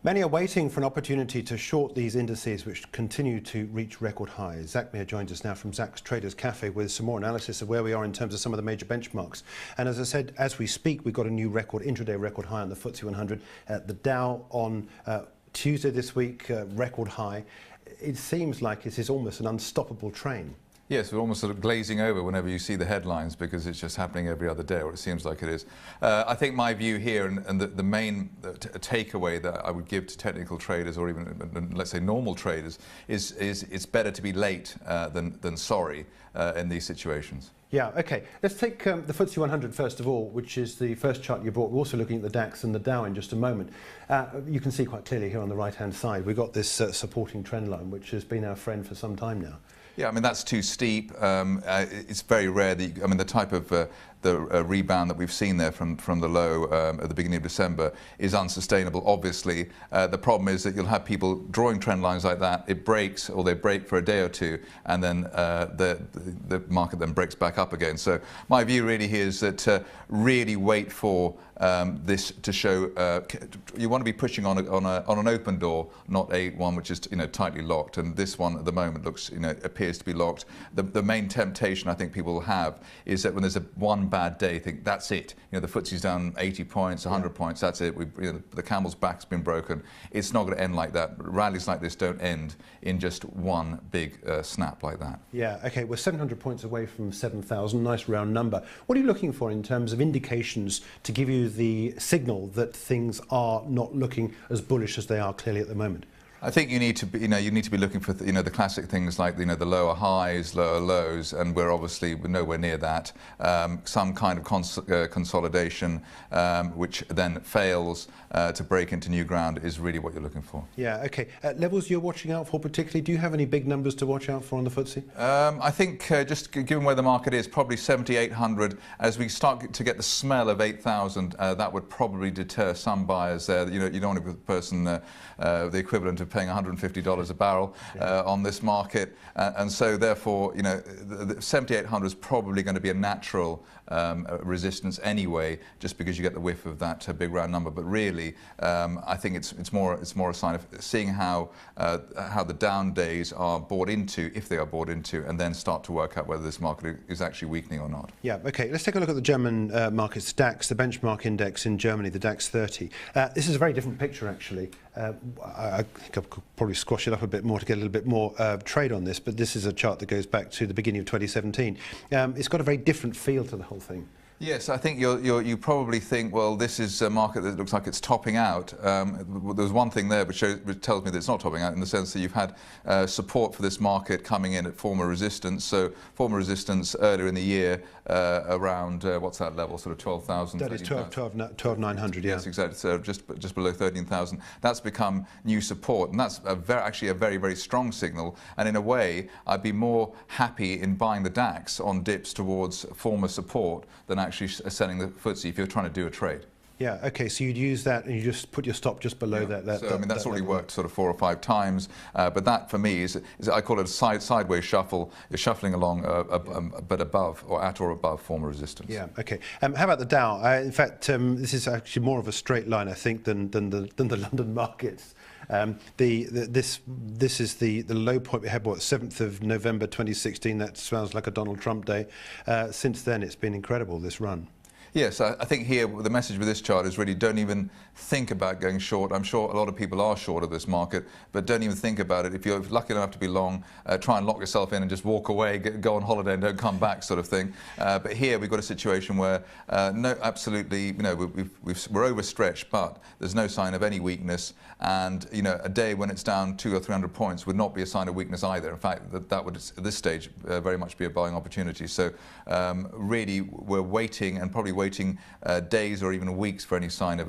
Many are waiting for an opportunity to short these indices, which continue to reach record highs. Zak Mir joins us now from Zak's Traders Cafe with some more analysis of where we are in terms of some of the major benchmarks. And as I said, as we speak, we've got a new record, intraday record high on the Footsie 100. The Dow on Tuesday this week, record high. It seems like it is almost an unstoppable train. Yes, we're almost sort of glazing over whenever you see the headlines because it's just happening every other day, or it seems like it is. I think my view here and the main takeaway that I would give to technical traders or even, let's say, normal traders is it's better to be late than sorry in these situations. Yeah, okay. Let's take the Footsie 100 first of all, which is the first chart you brought. We're also looking at the DAX and the Dow in just a moment. You can see quite clearly here on the right-hand side, we've got this supporting trend line, which has been our friend for some time now. Yeah, I mean, that's too steep. It's very rare that, I mean, the type of rebound that we've seen there from the low at the beginning of December is unsustainable, obviously. The problem is that you'll have people drawing trend lines like that, it breaks, or they break for a day or two, and then the market then breaks back up again. So my view really here is that really wait for this to show, you want to be pushing on an open door, not one which is tightly locked, and this one at the moment looks, appears to be locked. The main temptation I think people will have is that when there's one bad day, think that's it. The Footsie's down 80 points, 100 points, that's it. The camel's back's been broken. It's not going to end like that. Rallies like this don't end in just one big snap like that. Yeah, okay, we're 700 points away from 7,000, nice round number. What are you looking for in terms of indications to give you the signal that things are not looking as bullish as they are clearly at the moment? I think you need to be, you need to be looking for, the classic things like, the lower highs, lower lows, and we're obviously nowhere near that. Some kind of consolidation, which then fails to break into new ground, is really what you're looking for. Yeah, okay. Levels you're watching out for particularly, do you have any big numbers to watch out for on the Footsie? I think just given where the market is, probably 7,800. As we start to get the smell of 8,000, that would probably deter some buyers there. You don't want to be the person, the equivalent of paying $150 a barrel on this market, and so therefore, the 7,800 is probably going to be a natural resistance anyway, just because you get the whiff of that big round number. But really, I think it's more a sign of seeing how the down days are bought into, if they are bought into, and then start to work out whether this market is actually weakening or not. Yeah, okay. Let's take a look at the German markets, DAX, the benchmark index in Germany, the DAX 30. This is a very different picture, actually. I think I could probably squash it up a bit more to get a little bit more trade on this, but this is a chart that goes back to the beginning of 2017. It's got a very different feel to the whole thing. Yes, I think you probably think, well, this is a market that looks like it's topping out. There's one thing there which tells me that it's not topping out, in the sense that you've had support for this market coming in at former resistance. So former resistance earlier in the year around, what's that level, sort of 12,000? That is 12,900, yeah. Yes, exactly, so just below 13,000. That's become new support, and that's actually a very, very strong signal. And in a way, I'd be more happy in buying the DAX on dips towards former support than actually selling the Footsie if you're trying to do a trade. Yeah, okay, so you'd use that and you just put your stop just below that. So, I mean, that's already worked sort of 4 or 5 times, but that for me is I call it a sideways shuffle. You're shuffling along, but above or at or above former resistance. Yeah, okay. How about the Dow? In fact, this is actually more of a straight line, I think, than the London markets. This is the low point we had, what, 7th of November 2016. That sounds like a Donald Trump day. Since then, it's been incredible, this run. Yes, I think here the message with this chart is really don't even think about going short. I'm sure a lot of people are short of this market, but don't even think about it. If you're lucky enough to be long, try and lock yourself in and just walk away, go on holiday and don't come back, sort of thing. But here we've got a situation where no, absolutely, we're overstretched, but there's no sign of any weakness. And a day when it's down 200 or 300 points would not be a sign of weakness either. In fact, that would at this stage very much be a buying opportunity. So really, we're waiting, and probably waiting days or even weeks for any sign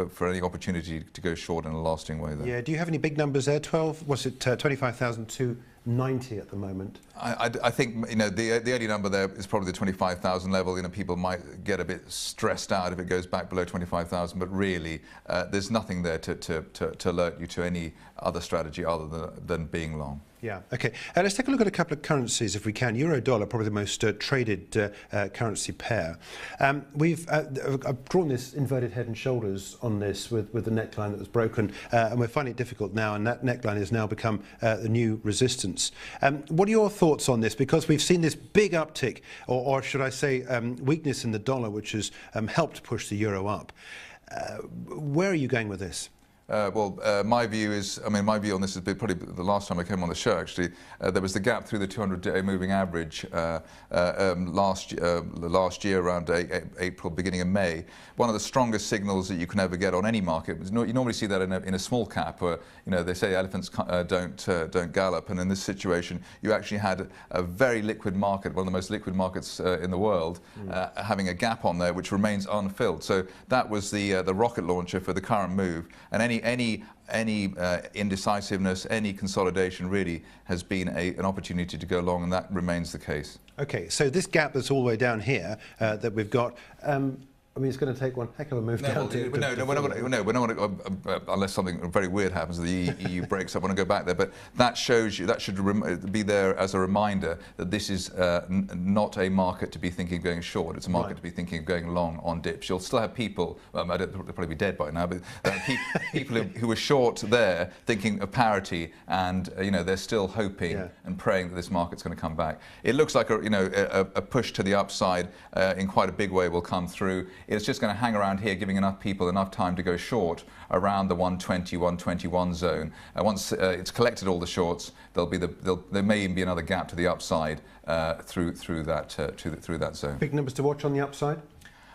for any opportunity to go short in a lasting way there. Yeah, do you have any big numbers there? 25,290 at the moment. I think the early number there is probably the 25,000 level. People might get a bit stressed out if it goes back below 25,000, but really there's nothing there to alert you to any other strategy other than being long. Yeah, okay. Let's take a look at a couple of currencies if we can. Euro-dollar, probably the most traded currency pair. I've drawn this inverted head and shoulders on this with the neckline that was broken, and we're finding it difficult now, and that neckline has now become the new resistance. What are your thoughts on this? Because we've seen this big uptick, or should I say weakness in the dollar, which has helped push the euro up. Where are you going with this? My view is, my view on this has been probably the last time I came on the show, actually. There was the gap through the 200-day moving average last year around April, beginning of May. One of the strongest signals that you can ever get on any market. You normally see that in a small cap where, they say elephants don't gallop. And in this situation, you actually had a very liquid market, one of the most liquid markets in the world, having a gap on there which remains unfilled. So that was the rocket launcher for the current move. And any indecisiveness, any consolidation really has been an opportunity to go long, and that remains the case. Okay, so this gap that's all the way down here that we've got, it's going to take one heck of a move down to... We're not going to, unless something very weird happens, the EU breaks up, I want to go back there, but that shows you, that should be there as a reminder that this is not a market to be thinking of going short, it's a market to be thinking of going long on dips. You'll still have people, they'll probably be dead by now, but people who are short there thinking of parity, and they're still hoping and praying that this market's going to come back. It looks like a push to the upside in quite a big way will come through. It's just going to hang around here, giving enough people enough time to go short around the 120, 121 zone. Once it's collected all the shorts, there may even be another gap to the upside through that zone. Big numbers to watch on the upside?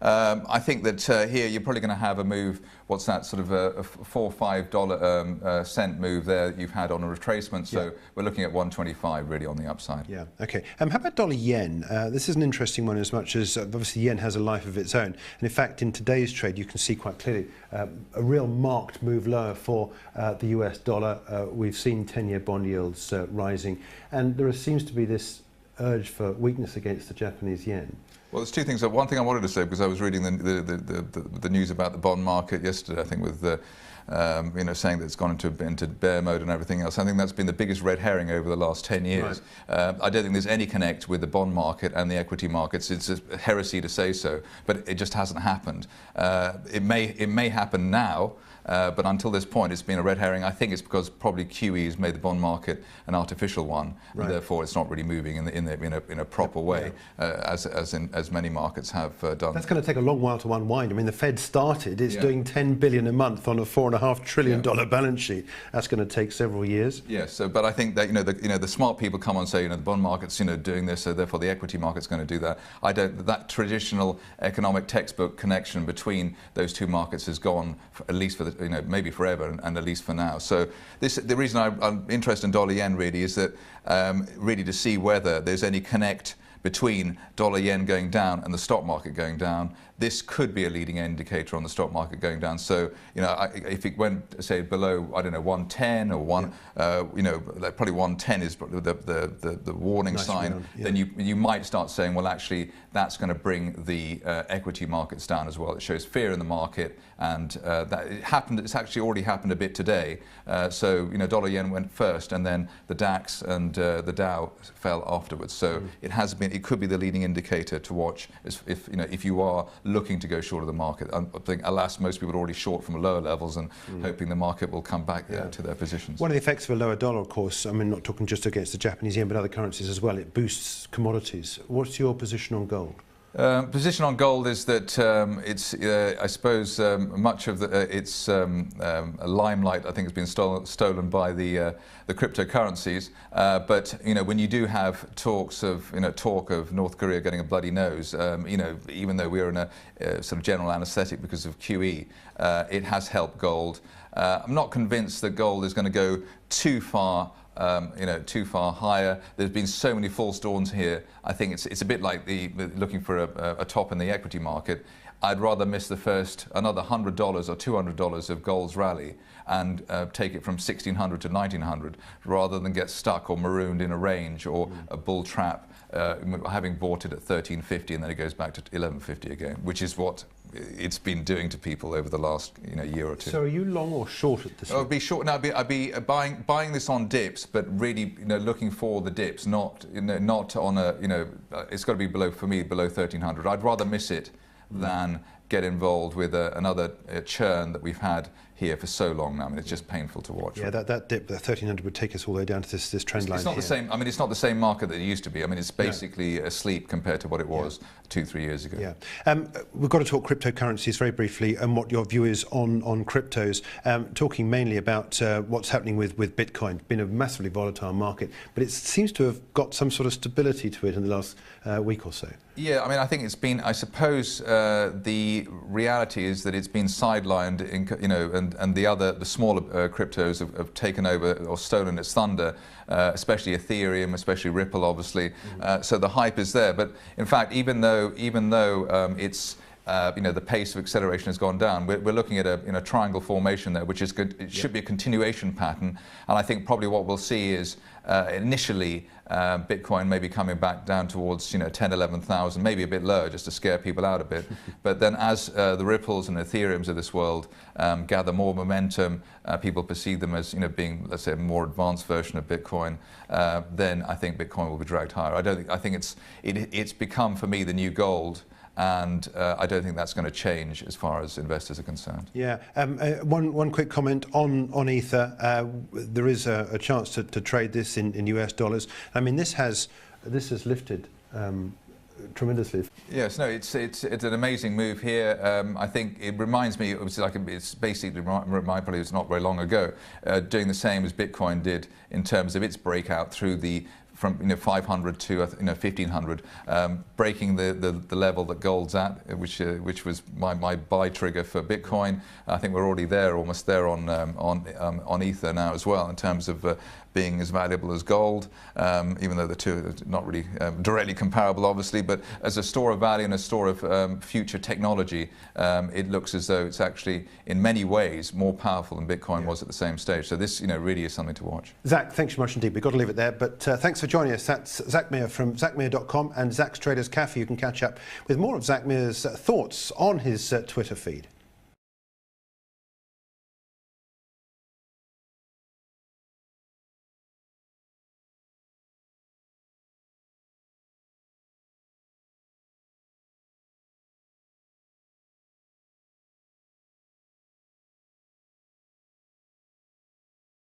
I think that here you're probably going to have a move, what's that, sort of a $4 or $5 cent move there that you've had on a retracement, so we're looking at 125 really on the upside. Yeah, okay. How about dollar yen? This is an interesting one as much as obviously yen has a life of its own, and in fact in today's trade you can see quite clearly a real marked move lower for the US dollar. We've seen 10-year bond yields rising, and there seems to be this urge for weakness against the Japanese yen. Well, there's two things. One thing I wanted to say, because I was reading the news about the bond market yesterday, I think, with saying that it's gone into bear mode and everything else. I think that's been the biggest red herring over the last 10 years. Right. I don't think there's any connect with the bond market and the equity markets. It's a heresy to say so, but it just hasn't happened. It may happen now. But until this point, it's been a red herring. I think it's because probably QE has made the bond market an artificial one, and therefore it's not really moving in a proper way, as many markets have done. That's going to take a long while to unwind. I mean, the Fed started; it's doing 10 billion a month on a $4.5 trillion balance sheet. That's going to take several years. Yes, but I think that the smart people come on and say the bond market's doing this, so therefore the equity market's going to do that. I don't. That traditional economic textbook connection between those two markets has gone, at least for the maybe forever, and at least for now. So the reason I'm interested in dollar yen really is that really to see whether there's any connect between dollar yen going down and the stock market going down. This could be a leading indicator on the stock market going down. So if it went, say, below, I don't know, 110 or probably 110 is the warning sign. Then you might start saying, well, actually, that's going to bring the equity markets down as well. It shows fear in the market, and that it happened. It's actually already happened a bit today. So dollar yen went first, and then the DAX and the Dow fell afterwards. So it has been. It could be the leading indicator to watch if you are looking to go short of the market. I think, alas, most people are already short from lower levels and hoping the market will come back to their positions. One of the effects of a lower dollar, of course, I mean, not talking just against the Japanese yen, but other currencies as well, it boosts commodities. What's your position on gold? Position on gold is that it's, I suppose, much of its limelight, I think, has been stolen by the cryptocurrencies. But when you do have talk of North Korea getting a bloody nose, even though we're in a sort of general anaesthetic because of QE, it has helped gold. I'm not convinced that gold is going to go too far. Too far higher. There's been so many false dawns here. I think it's a bit like looking for a top in the equity market. I'd rather miss the first another $100 or $200 of gold's rally and take it from 1600 to 1900 rather than get stuck or marooned in a range or a bull trap, having bought it at 1350 and then it goes back to 1150 again, which is what it's been doing to people over the last year or two. So are you long or short at this? I'd be short. No, I'd be buying this on dips, but really looking for the dips, not not on a it's got to be below, for me, below 1300. I'd rather miss it than get involved with another churn that we've had here for so long now. I mean, it's just painful to watch. Yeah, that dip, that 1300 would take us all the way down to this trend line. It's not the same. I mean, it's not the same market that it used to be. I mean, it's basically asleep compared to what it was 2-3 years ago. Yeah, we've got to talk cryptocurrencies very briefly and what your view is on cryptos. Talking mainly about what's happening with Bitcoin. It's been a massively volatile market, but it seems to have got some sort of stability to it in the last week or so. Yeah, I mean, I think it's been. I suppose the reality is that it's been sidelined, and the smaller cryptos have taken over or stolen its thunder, especially Ethereum, especially Ripple, obviously. So the hype is there. But in fact, even though it's the pace of acceleration has gone down, we're looking at a triangle formation there, which is good. It should be a continuation pattern, and I think probably what we'll see is initially Bitcoin may be coming back down towards 10, 11,000, maybe a bit lower just to scare people out a bit. But then as the Ripples and Ethereums of this world gather more momentum, people perceive them as being, let's say, a more advanced version of Bitcoin, then I think Bitcoin will be dragged higher. I think it's become, for me, the new gold. And I don't think that's going to change as far as investors are concerned. Yeah. One quick comment on Ether. There is a chance to trade this in US dollars. I mean, this has lifted tremendously. Yes, no, it's an amazing move here. I think it reminds me, it's basically probably it's not very long ago, doing the same as Bitcoin did in terms of its breakout through from 500 to 1500, breaking the level that gold's at, which was my buy trigger for Bitcoin. I think we're already there, almost there on Ether now as well, in terms of being as valuable as gold, even though the two are not really directly comparable, obviously. But as a store of value and a store of future technology, it looks as though it's actually, in many ways, more powerful than Bitcoin was at the same stage. So this, really is something to watch. Zak, thanks so much indeed. We've got to leave it there. But thanks for joining us. That's Zak Mir from zakmir.com and Zak's Traders Cafe. You can catch up with more of Zak Mir's thoughts on his Twitter feed.